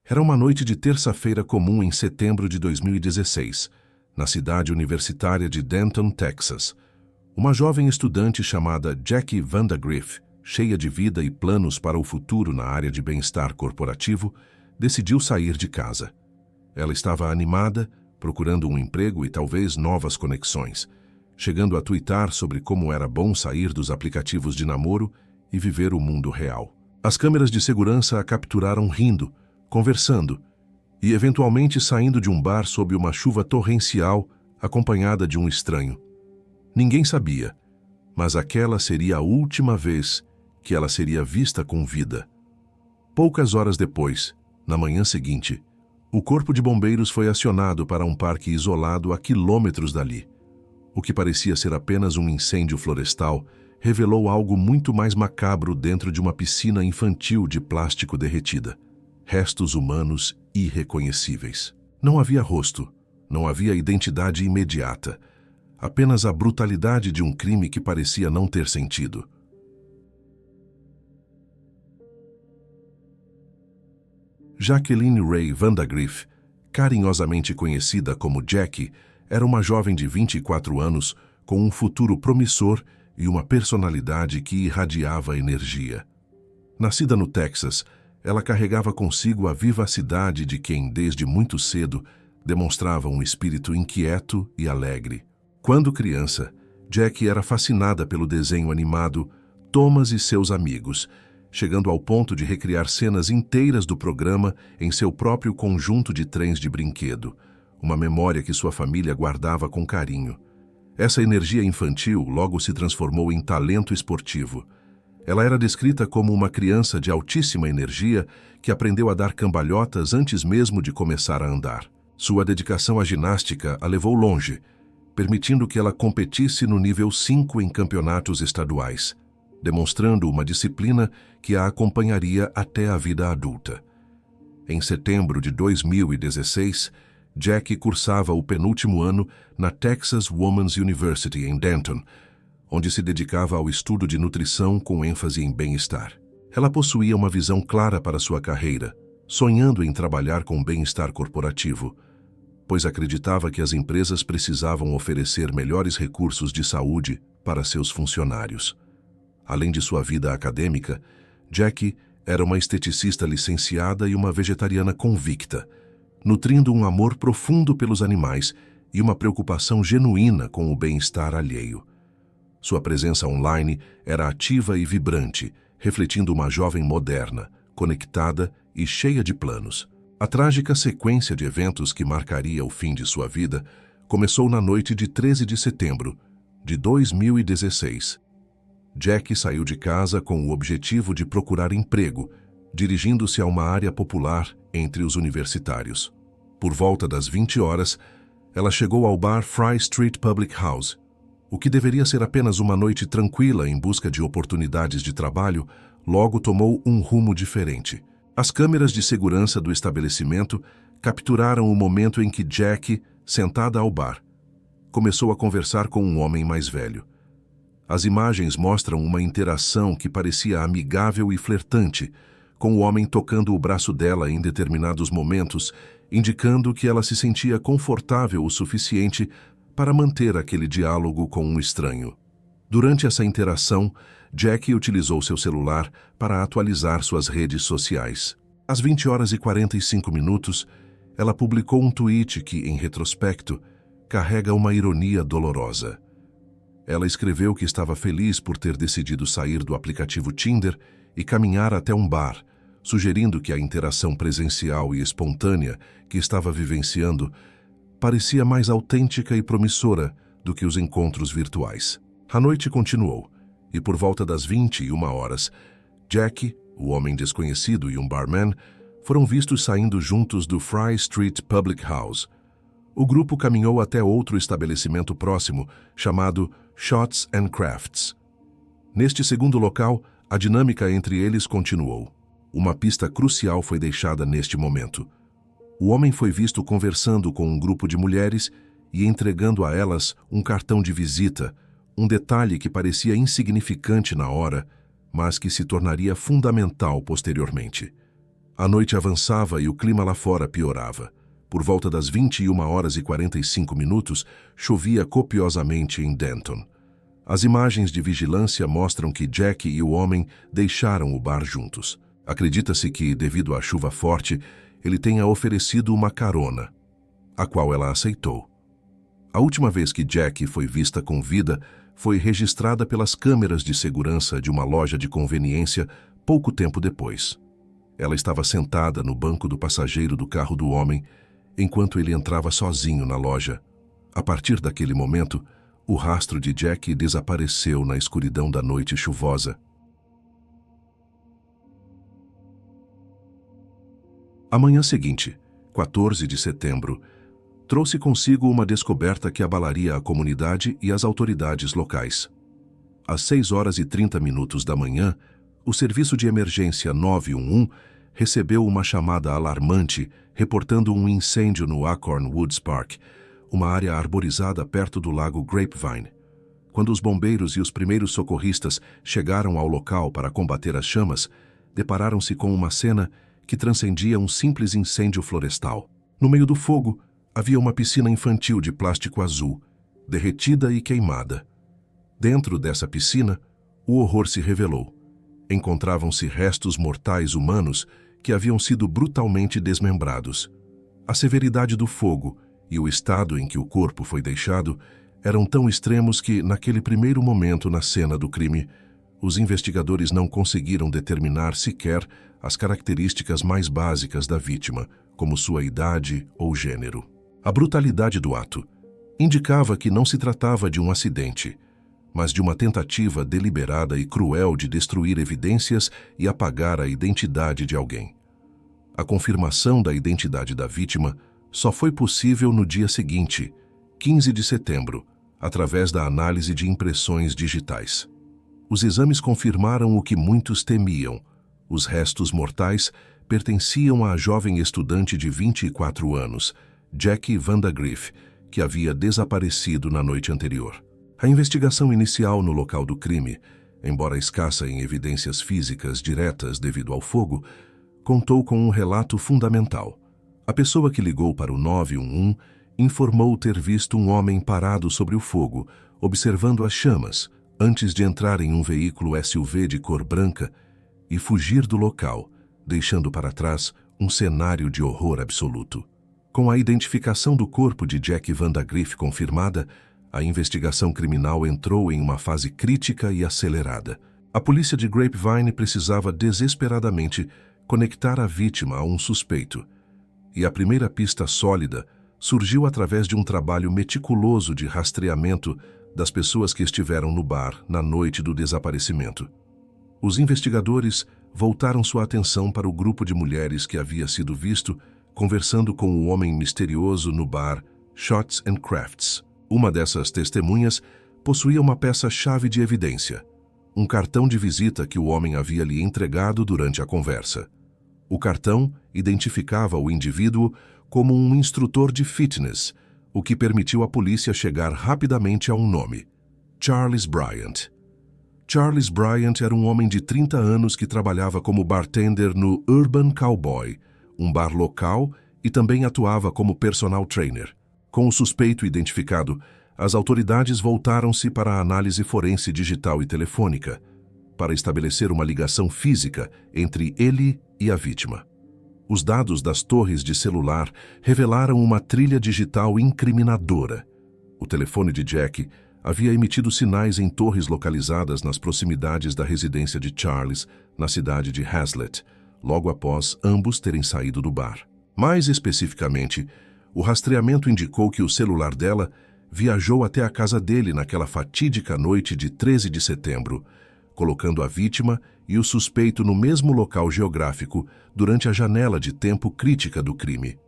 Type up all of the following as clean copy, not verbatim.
Era uma noite de terça-feira comum em setembro de 2016, na cidade universitária de Denton, Texas. Uma jovem estudante chamada Jackie Vandagriff, cheia de vida e planos para o futuro na área de bem-estar corporativo, decidiu sair de casa. Ela estava animada, procurando um emprego e talvez novas conexões, chegando a tuitar sobre como era bom sair dos aplicativos de namoro e viver o mundo real. As câmeras de segurança a capturaram rindo, conversando e eventualmente saindo de um bar sob uma chuva torrencial acompanhada de um estranho. Ninguém sabia, mas aquela seria a última vez que ela seria vista com vida. Poucas horas depois, na manhã seguinte, o corpo de bombeiros foi acionado para um parque isolado a quilômetros dali. O que parecia ser apenas um incêndio florestal revelou algo muito mais macabro dentro de uma piscina infantil de plástico derretida. Restos humanos irreconhecíveis. Não havia rosto, não havia identidade imediata, apenas a brutalidade de um crime que parecia não ter sentido. Jacqueline Ray Vandagriff, carinhosamente conhecida como Jackie, era uma jovem de 24 anos com um futuro promissor e uma personalidade que irradiava energia. Nascida no Texas, ela carregava consigo a vivacidade de quem, desde muito cedo, demonstrava um espírito inquieto e alegre. Quando criança, Jackie era fascinada pelo desenho animado Thomas e seus amigos, chegando ao ponto de recriar cenas inteiras do programa em seu próprio conjunto de trens de brinquedo, uma memória que sua família guardava com carinho. Essa energia infantil logo se transformou em talento esportivo. Ela era descrita como uma criança de altíssima energia que aprendeu a dar cambalhotas antes mesmo de começar a andar. Sua dedicação à ginástica a levou longe, permitindo que ela competisse no nível 5 em campeonatos estaduais, demonstrando uma disciplina que a acompanharia até a vida adulta. Em setembro de 2016, Jackie cursava o penúltimo ano na Texas Women's University em Denton, onde se dedicava ao estudo de nutrição com ênfase em bem-estar. Ela possuía uma visão clara para sua carreira, sonhando em trabalhar com bem-estar corporativo, pois acreditava que as empresas precisavam oferecer melhores recursos de saúde para seus funcionários. Além de sua vida acadêmica, Jackie era uma esteticista licenciada e uma vegetariana convicta, nutrindo um amor profundo pelos animais e uma preocupação genuína com o bem-estar alheio. Sua presença online era ativa e vibrante, refletindo uma jovem moderna, conectada e cheia de planos. A trágica sequência de eventos que marcaria o fim de sua vida começou na noite de 13 de setembro de 2016. Jackie saiu de casa com o objetivo de procurar emprego, dirigindo-se a uma área popular entre os universitários. Por volta das 20 horas, ela chegou ao bar Fry Street Public House. O que deveria ser apenas uma noite tranquila em busca de oportunidades de trabalho, logo tomou um rumo diferente. As câmeras de segurança do estabelecimento capturaram o momento em que Jackie, sentada ao bar, começou a conversar com um homem mais velho. As imagens mostram uma interação que parecia amigável e flertante, com o homem tocando o braço dela em determinados momentos, indicando que ela se sentia confortável o suficiente para manter aquele diálogo com um estranho. Durante essa interação, Jackie utilizou seu celular para atualizar suas redes sociais. Às 20 horas e 45 minutos, ela publicou um tweet que, em retrospecto, carrega uma ironia dolorosa. Ela escreveu que estava feliz por ter decidido sair do aplicativo Tinder e caminhar até um bar, sugerindo que a interação presencial e espontânea que estava vivenciando parecia mais autêntica e promissora do que os encontros virtuais. A noite continuou, e por volta das 21 horas, Jackie, o homem desconhecido e um barman foram vistos saindo juntos do Fry Street Public House. O grupo caminhou até outro estabelecimento próximo, chamado Shots and Crafts. Neste segundo local, a dinâmica entre eles continuou. Uma pista crucial foi deixada neste momento. O homem foi visto conversando com um grupo de mulheres e entregando a elas um cartão de visita, um detalhe que parecia insignificante na hora, mas que se tornaria fundamental posteriormente. A noite avançava e o clima lá fora piorava. Por volta das 21h45, chovia copiosamente em Denton. As imagens de vigilância mostram que Jack e o homem deixaram o bar juntos. Acredita-se que, devido à chuva forte, ele tenha oferecido uma carona, a qual ela aceitou. A última vez que Jack foi vista com vida foi registrada pelas câmeras de segurança de uma loja de conveniência pouco tempo depois. Ela estava sentada no banco do passageiro do carro do homem, enquanto ele entrava sozinho na loja. A partir daquele momento, o rastro de Jack desapareceu na escuridão da noite chuvosa. A manhã seguinte, 14 de setembro, trouxe consigo uma descoberta que abalaria a comunidade e as autoridades locais. Às 6h30 da manhã, o serviço de emergência 911 recebeu uma chamada alarmante reportando um incêndio no Acorn Woods Park, uma área arborizada perto do lago Grapevine. Quando os bombeiros e os primeiros socorristas chegaram ao local para combater as chamas, depararam-se com uma cena que transcendia um simples incêndio florestal. No meio do fogo, havia uma piscina infantil de plástico azul, derretida e queimada. Dentro dessa piscina, o horror se revelou. Encontravam-se restos mortais humanos que haviam sido brutalmente desmembrados. A severidade do fogo e o estado em que o corpo foi deixado eram tão extremos que, naquele primeiro momento na cena do crime, os investigadores não conseguiram determinar sequer as características mais básicas da vítima, como sua idade ou gênero. A brutalidade do ato indicava que não se tratava de um acidente, mas de uma tentativa deliberada e cruel de destruir evidências e apagar a identidade de alguém. A confirmação da identidade da vítima só foi possível no dia seguinte, 15 de setembro, através da análise de impressões digitais. Os exames confirmaram o que muitos temiam: os restos mortais pertenciam à jovem estudante de 24 anos, Jackie Vandagriff, que havia desaparecido na noite anterior. A investigação inicial no local do crime, embora escassa em evidências físicas diretas devido ao fogo, contou com um relato fundamental. A pessoa que ligou para o 911 informou ter visto um homem parado sobre o fogo, observando as chamas, antes de entrar em um veículo SUV de cor branca e fugir do local, deixando para trás um cenário de horror absoluto. Com a identificação do corpo de Jack Vandagriff confirmada, a investigação criminal entrou em uma fase crítica e acelerada. A polícia de Grapevine precisava desesperadamente conectar a vítima a um suspeito, e a primeira pista sólida surgiu através de um trabalho meticuloso de rastreamento das pessoas que estiveram no bar na noite do desaparecimento. Os investigadores voltaram sua atenção para o grupo de mulheres que havia sido visto conversando com o homem misterioso no bar Shots and Crafts. Uma dessas testemunhas possuía uma peça-chave de evidência, um cartão de visita que o homem havia lhe entregado durante a conversa. O cartão identificava o indivíduo como um instrutor de fitness, o que permitiu à polícia chegar rapidamente a um nome: Charles Bryant. Charles Bryant era um homem de 30 anos que trabalhava como bartender no Urban Cowboy, um bar local, e também atuava como personal trainer. Com o suspeito identificado, as autoridades voltaram-se para a análise forense digital e telefônica, para estabelecer uma ligação física entre ele e a vítima. Os dados das torres de celular revelaram uma trilha digital incriminadora. O telefone de Jack havia emitido sinais em torres localizadas nas proximidades da residência de Charles, na cidade de Hazlet, logo após ambos terem saído do bar. Mais especificamente, o rastreamento indicou que o celular dela viajou até a casa dele naquela fatídica noite de 13 de setembro, colocando a vítima e o suspeito no mesmo local geográfico durante a janela de tempo crítica do crime.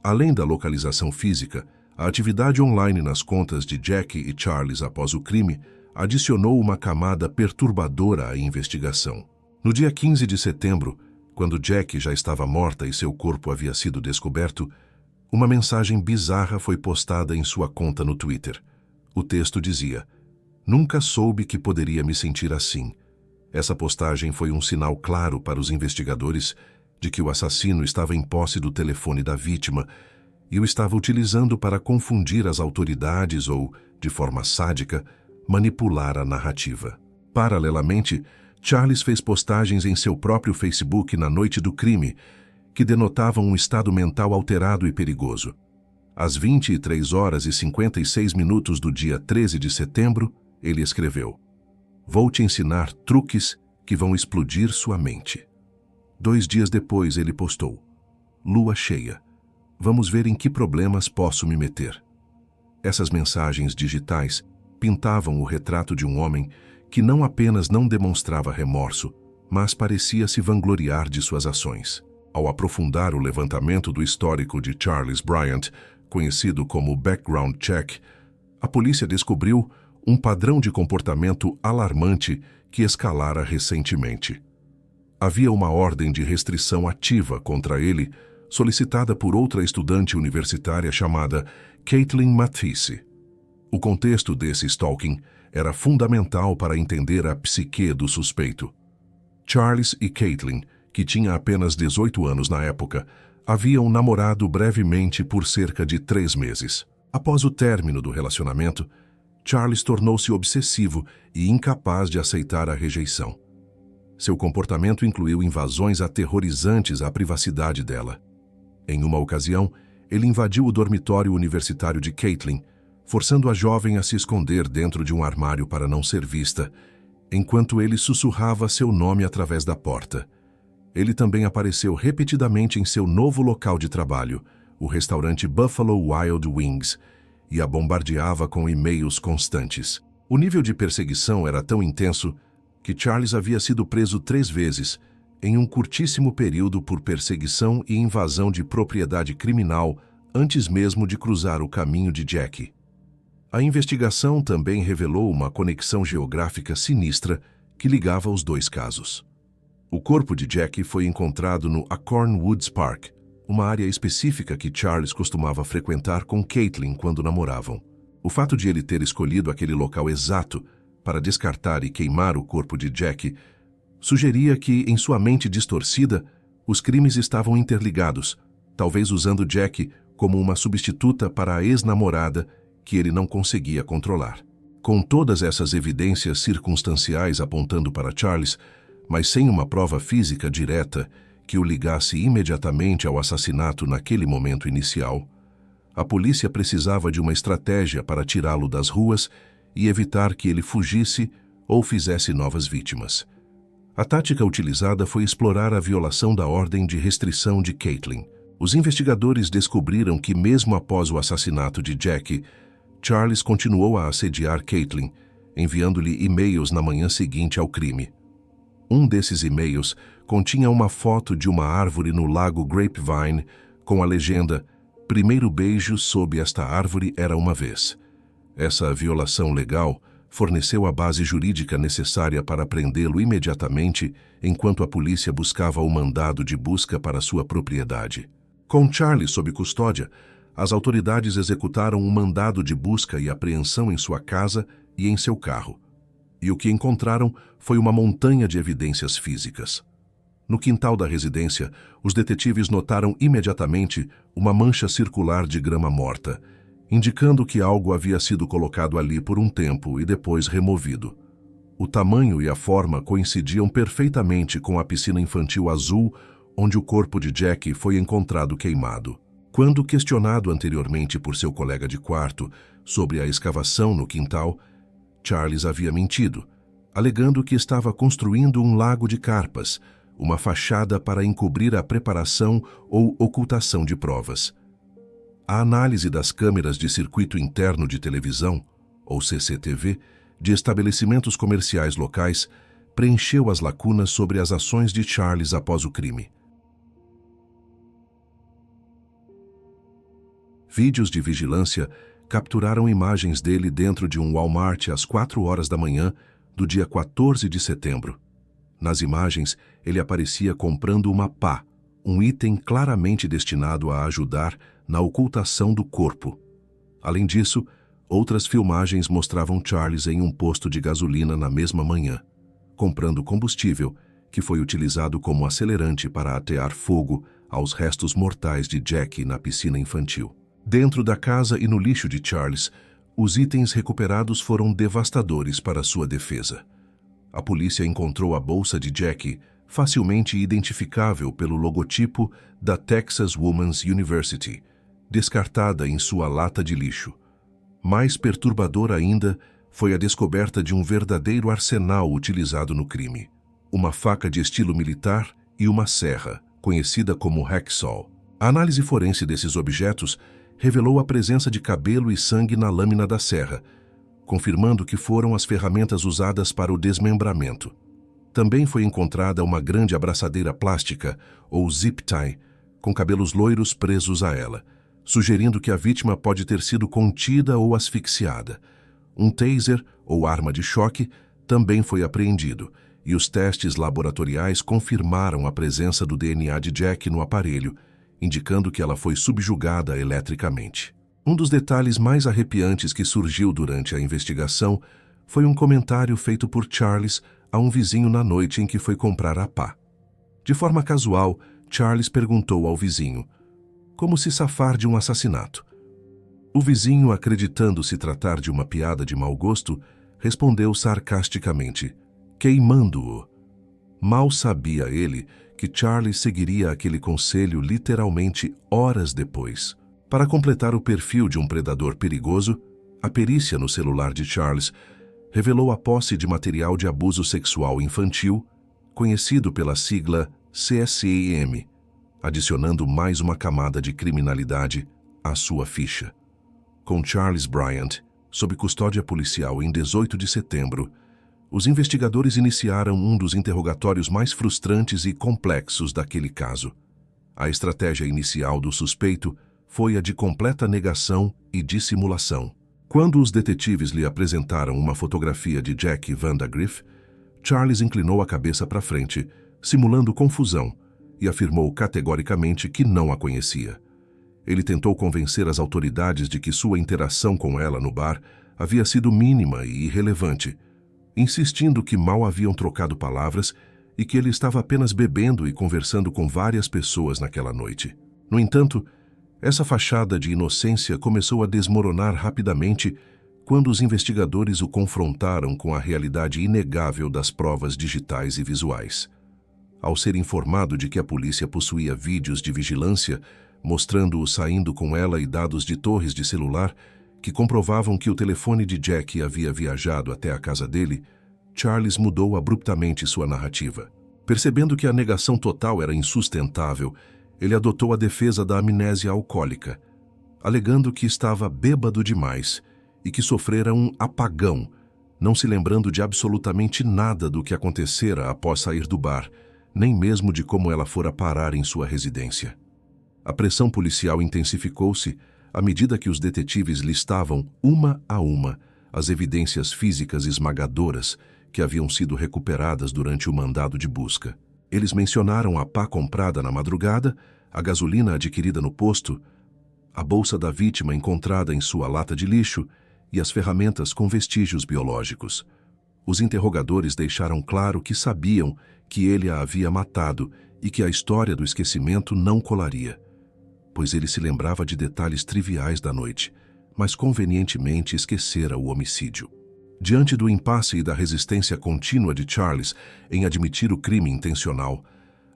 Além da localização física, a atividade online nas contas de Jack e Charles após o crime adicionou uma camada perturbadora à investigação. No dia 15 de setembro, quando Jack já estava morta e seu corpo havia sido descoberto, uma mensagem bizarra foi postada em sua conta no Twitter. O texto dizia: "Nunca soube que poderia me sentir assim." Essa postagem foi um sinal claro para os investigadores de que o assassino estava em posse do telefone da vítima e o estava utilizando para confundir as autoridades ou, de forma sádica, manipular a narrativa. Paralelamente, Charles fez postagens em seu próprio Facebook na noite do crime, que denotavam um estado mental alterado e perigoso. Às 23h56 do dia 13 de setembro, ele escreveu: "Vou te ensinar truques que vão explodir sua mente." 2 dias depois ele postou: "Lua cheia. Vamos ver em que problemas posso me meter." Essas mensagens digitais pintavam o retrato de um homem que não apenas não demonstrava remorso, mas parecia se vangloriar de suas ações. Ao aprofundar o levantamento do histórico de Charles Bryant, conhecido como Background Check, a polícia descobriu um padrão de comportamento alarmante que escalara recentemente. Havia uma ordem de restrição ativa contra ele, solicitada por outra estudante universitária chamada Caitlin Matisse. O contexto desse stalking era fundamental para entender a psique do suspeito. Charles e Caitlin, que tinha apenas 18 anos na época, haviam namorado brevemente por cerca de 3 meses. Após o término do relacionamento, Charles tornou-se obsessivo e incapaz de aceitar a rejeição. Seu comportamento incluiu invasões aterrorizantes à privacidade dela. Em uma ocasião, ele invadiu o dormitório universitário de Caitlin, forçando a jovem a se esconder dentro de um armário para não ser vista, enquanto ele sussurrava seu nome através da porta. Ele também apareceu repetidamente em seu novo local de trabalho, o restaurante Buffalo Wild Wings, e a bombardeava com e-mails constantes. O nível de perseguição era tão intenso que Charles havia sido preso 3 vezes, em um curtíssimo período por perseguição e invasão de propriedade criminal antes mesmo de cruzar o caminho de Jackie. A investigação também revelou uma conexão geográfica sinistra que ligava os 2 casos. O corpo de Jackie foi encontrado no Acorn Woods Park, uma área específica que Charles costumava frequentar com Caitlin quando namoravam. O fato de ele ter escolhido aquele local exato para descartar e queimar o corpo de Jackie sugeria que, em sua mente distorcida, os crimes estavam interligados, talvez usando Jackie como uma substituta para a ex-namorada que ele não conseguia controlar. Com todas essas evidências circunstanciais apontando para Charles, mas sem uma prova física direta que o ligasse imediatamente ao assassinato naquele momento inicial, a polícia precisava de uma estratégia para tirá-lo das ruas e evitar que ele fugisse ou fizesse novas vítimas. A tática utilizada foi explorar a violação da ordem de restrição de Caitlin. Os investigadores descobriram que, mesmo após o assassinato de Jackie, Charles continuou a assediar Caitlin, enviando-lhe e-mails na manhã seguinte ao crime. Um desses e-mails continha uma foto de uma árvore no lago Grapevine com a legenda "Primeiro beijo sob esta árvore era uma vez." Essa violação legal forneceu a base jurídica necessária para prendê-lo imediatamente enquanto a polícia buscava o mandado de busca para sua propriedade. Com Charlie sob custódia, as autoridades executaram um mandado de busca e apreensão em sua casa e em seu carro. E o que encontraram foi uma montanha de evidências físicas. No quintal da residência, os detetives notaram imediatamente uma mancha circular de grama morta, indicando que algo havia sido colocado ali por um tempo e depois removido. O tamanho e a forma coincidiam perfeitamente com a piscina infantil azul onde o corpo de Jackie foi encontrado queimado. Quando questionado anteriormente por seu colega de quarto sobre a escavação no quintal, Charles havia mentido, alegando que estava construindo um lago de carpas, uma fachada para encobrir a preparação ou ocultação de provas. A análise das câmeras de circuito interno de televisão, ou CCTV, de estabelecimentos comerciais locais preencheu as lacunas sobre as ações de Charles após o crime. Vídeos de vigilância capturaram imagens dele dentro de um Walmart às 4 horas da manhã do dia 14 de setembro. Nas imagens, ele aparecia comprando uma pá, um item claramente destinado a ajudar na ocultação do corpo. Além disso, outras filmagens mostravam Charles em um posto de gasolina na mesma manhã, comprando combustível que foi utilizado como acelerante para atear fogo aos restos mortais de Jackie na piscina infantil. Dentro da casa e no lixo de Charles, os itens recuperados foram devastadores para sua defesa. A polícia encontrou a bolsa de Jackie, facilmente identificável pelo logotipo da Texas Women's University, descartada em sua lata de lixo. Mais perturbador ainda foi a descoberta de um verdadeiro arsenal utilizado no crime. Uma faca de estilo militar e uma serra, conhecida como hacksaw. A análise forense desses objetos revelou a presença de cabelo e sangue na lâmina da serra, confirmando que foram as ferramentas usadas para o desmembramento. Também foi encontrada uma grande abraçadeira plástica, ou zip tie, com cabelos loiros presos a ela, sugerindo que a vítima pode ter sido contida ou asfixiada. Um taser, ou arma de choque, também foi apreendido, e os testes laboratoriais confirmaram a presença do DNA de Jackie no aparelho, indicando que ela foi subjugada eletricamente. Um dos detalhes mais arrepiantes que surgiu durante a investigação foi um comentário feito por Charles a um vizinho na noite em que foi comprar a pá. De forma casual, Charles perguntou ao vizinho como se safar de um assassinato. O vizinho, acreditando se tratar de uma piada de mau gosto, respondeu sarcasticamente, queimando-o. Mal sabia ele que Charles seguiria aquele conselho literalmente horas depois. Para completar o perfil de um predador perigoso, a perícia no celular de Charles revelou a posse de material de abuso sexual infantil, conhecido pela sigla CSAM, adicionando mais uma camada de criminalidade à sua ficha. Com Charles Bryant sob custódia policial em 18 de setembro, os investigadores iniciaram um dos interrogatórios mais frustrantes e complexos daquele caso. A estratégia inicial do suspeito foi a de completa negação e dissimulação. Quando os detetives lhe apresentaram uma fotografia de Jackie Vandagriff, Charles inclinou a cabeça para frente, simulando confusão, e afirmou categoricamente que não a conhecia. Ele tentou convencer as autoridades de que sua interação com ela no bar havia sido mínima e irrelevante, insistindo que mal haviam trocado palavras e que ele estava apenas bebendo e conversando com várias pessoas naquela noite. No entanto, essa fachada de inocência começou a desmoronar rapidamente quando os investigadores o confrontaram com a realidade inegável das provas digitais e visuais. Ao ser informado de que a polícia possuía vídeos de vigilância, mostrando-o saindo com ela e dados de torres de celular que comprovavam que o telefone de Jackie havia viajado até a casa dele, Charles mudou abruptamente sua narrativa. Percebendo que a negação total era insustentável, ele adotou a defesa da amnésia alcoólica, alegando que estava bêbado demais e que sofrera um apagão, não se lembrando de absolutamente nada do que acontecera após sair do bar, nem mesmo de como ela fora parar em sua residência. A pressão policial intensificou-se à medida que os detetives listavam, uma a uma, as evidências físicas esmagadoras que haviam sido recuperadas durante o mandado de busca. Eles mencionaram a pá comprada na madrugada, a gasolina adquirida no posto, a bolsa da vítima encontrada em sua lata de lixo e as ferramentas com vestígios biológicos. Os interrogadores deixaram claro que sabiam que ele a havia matado e que a história do esquecimento não colaria, pois ele se lembrava de detalhes triviais da noite, mas convenientemente esquecera o homicídio. Diante do impasse e da resistência contínua de Charles em admitir o crime intencional,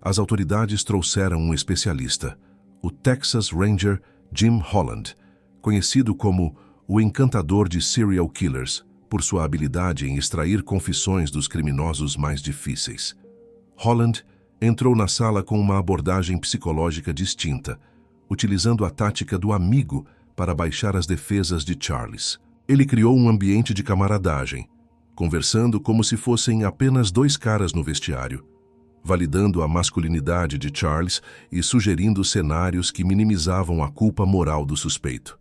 as autoridades trouxeram um especialista, o Texas Ranger Jim Holland, conhecido como o encantador de serial killers, por sua habilidade em extrair confissões dos criminosos mais difíceis. Holland entrou na sala com uma abordagem psicológica distinta, utilizando a tática do amigo para baixar as defesas de Charles. Ele criou um ambiente de camaradagem, conversando como se fossem apenas dois caras no vestiário, validando a masculinidade de Charles e sugerindo cenários que minimizavam a culpa moral do suspeito.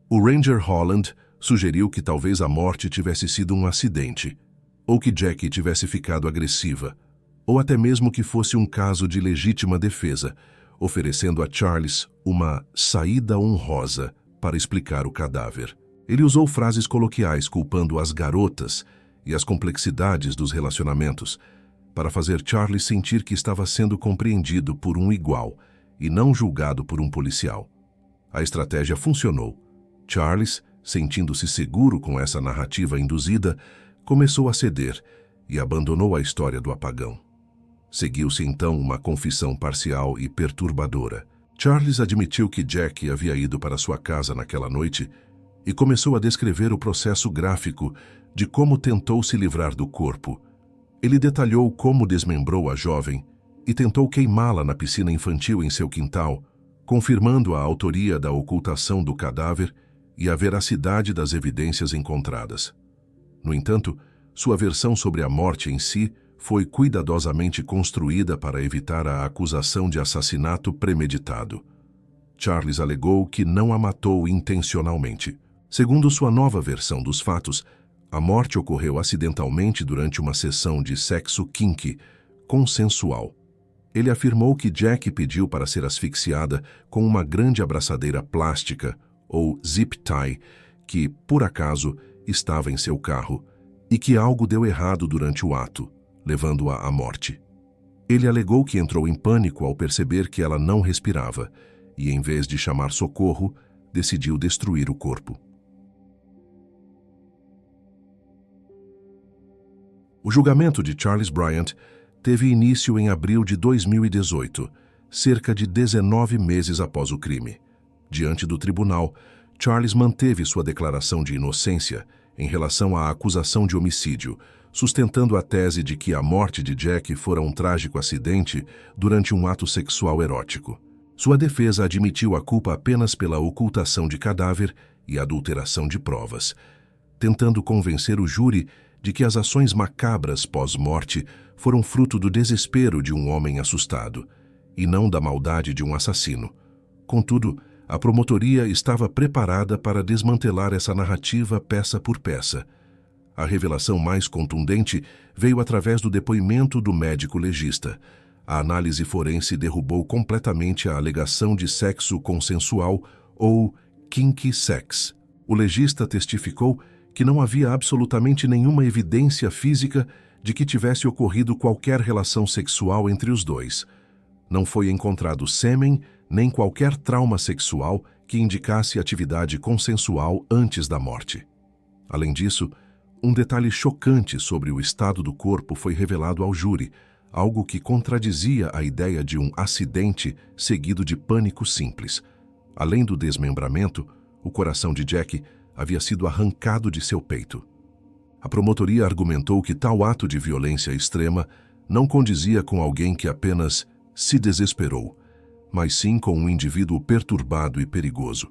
O Ranger Holland sugeriu que talvez a morte tivesse sido um acidente, ou que Jackie tivesse ficado agressiva, ou até mesmo que fosse um caso de legítima defesa, oferecendo a Charles uma saída honrosa para explicar o cadáver. Ele usou frases coloquiais culpando as garotas e as complexidades dos relacionamentos, para fazer Charles sentir que estava sendo compreendido por um igual e não julgado por um policial. A estratégia funcionou. Charles, sentindo-se seguro com essa narrativa induzida, começou a ceder e abandonou a história do apagão. Seguiu-se então uma confissão parcial e perturbadora. Charles admitiu que Jack havia ido para sua casa naquela noite e começou a descrever o processo gráfico de como tentou se livrar do corpo. Ele detalhou como desmembrou a jovem e tentou queimá-la na piscina infantil em seu quintal, confirmando a autoria da ocultação do cadáver e a veracidade das evidências encontradas. No entanto, sua versão sobre a morte em si foi cuidadosamente construída para evitar a acusação de assassinato premeditado. Charles alegou que não a matou intencionalmente. Segundo sua nova versão dos fatos, a morte ocorreu acidentalmente durante uma sessão de sexo kinky, consensual. Ele afirmou que Jack pediu para ser asfixiada com uma grande abraçadeira plástica, ou zip tie, que, por acaso, estava em seu carro, e que algo deu errado durante o ato, levando-a à morte. Ele alegou que entrou em pânico ao perceber que ela não respirava e, em vez de chamar socorro, decidiu destruir o corpo. O julgamento de Charles Bryant teve início em abril de 2018, cerca de 19 meses após o crime. Diante do tribunal, Charles manteve sua declaração de inocência em relação à acusação de homicídio, sustentando a tese de que a morte de Jack fora um trágico acidente durante um ato sexual erótico. Sua defesa admitiu a culpa apenas pela ocultação de cadáver e adulteração de provas, tentando convencer o júri de que as ações macabras pós-morte foram fruto do desespero de um homem assustado, e não da maldade de um assassino. Contudo, a promotoria estava preparada para desmantelar essa narrativa peça por peça. A revelação mais contundente veio através do depoimento do médico legista. A análise forense derrubou completamente a alegação de sexo consensual ou kinky sex. O legista testificou que não havia absolutamente nenhuma evidência física de que tivesse ocorrido qualquer relação sexual entre os dois. Não foi encontrado sêmen nem qualquer trauma sexual que indicasse atividade consensual antes da morte. Além disso, um detalhe chocante sobre o estado do corpo foi revelado ao júri, algo que contradizia a ideia de um acidente seguido de pânico simples. Além do desmembramento, o coração de Jack havia sido arrancado de seu peito. A promotoria argumentou que tal ato de violência extrema não condizia com alguém que apenas se desesperou, mas sim com um indivíduo perturbado e perigoso.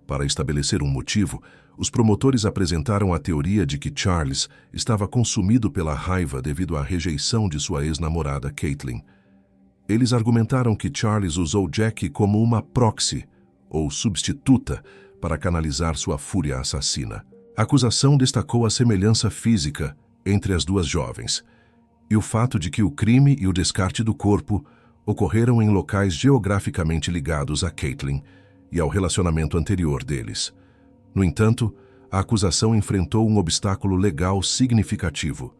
Para estabelecer um motivo, os promotores apresentaram a teoria de que Charles estava consumido pela raiva devido à rejeição de sua ex-namorada Caitlin. Eles argumentaram que Charles usou Jack como uma proxy, ou substituta, para canalizar sua fúria assassina. A acusação destacou a semelhança física entre as duas jovens e o fato de que o crime e o descarte do corpo ocorreram em locais geograficamente ligados a Caitlin e ao relacionamento anterior deles. No entanto, a acusação enfrentou um obstáculo legal significativo.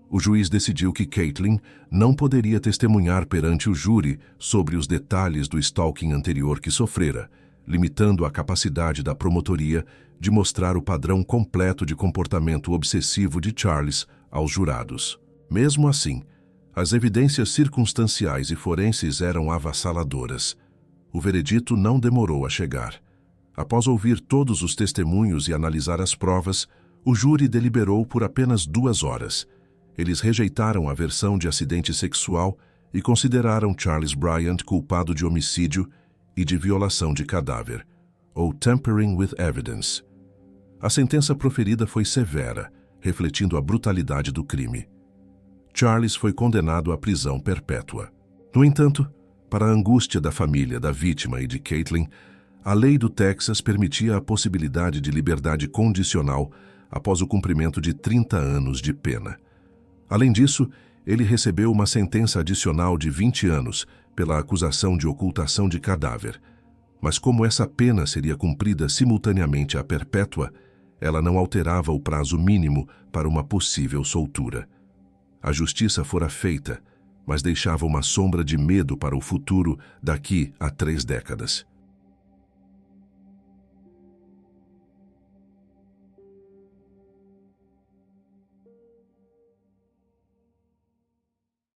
O juiz decidiu que Caitlin não poderia testemunhar perante o júri sobre os detalhes do stalking anterior que sofrera, limitando a capacidade da promotoria de mostrar o padrão completo de comportamento obsessivo de Charles aos jurados. Mesmo assim, as evidências circunstanciais e forenses eram avassaladoras. O veredito não demorou a chegar. Após ouvir todos os testemunhos e analisar as provas, o júri deliberou por apenas 2 horas. Eles rejeitaram a versão de acidente sexual e consideraram Charles Bryant culpado de homicídio e de violação de cadáver, ou tampering with evidence. A sentença proferida foi severa, refletindo a brutalidade do crime. Charles foi condenado à prisão perpétua. No entanto, para a angústia da família da vítima e de Caitlin, a lei do Texas permitia a possibilidade de liberdade condicional após o cumprimento de 30 anos de pena. Além disso, ele recebeu uma sentença adicional de 20 anos pela acusação de ocultação de cadáver. Mas como essa pena seria cumprida simultaneamente à perpétua, ela não alterava o prazo mínimo para uma possível soltura. A justiça fora feita, mas deixava uma sombra de medo para o futuro daqui a 3 décadas.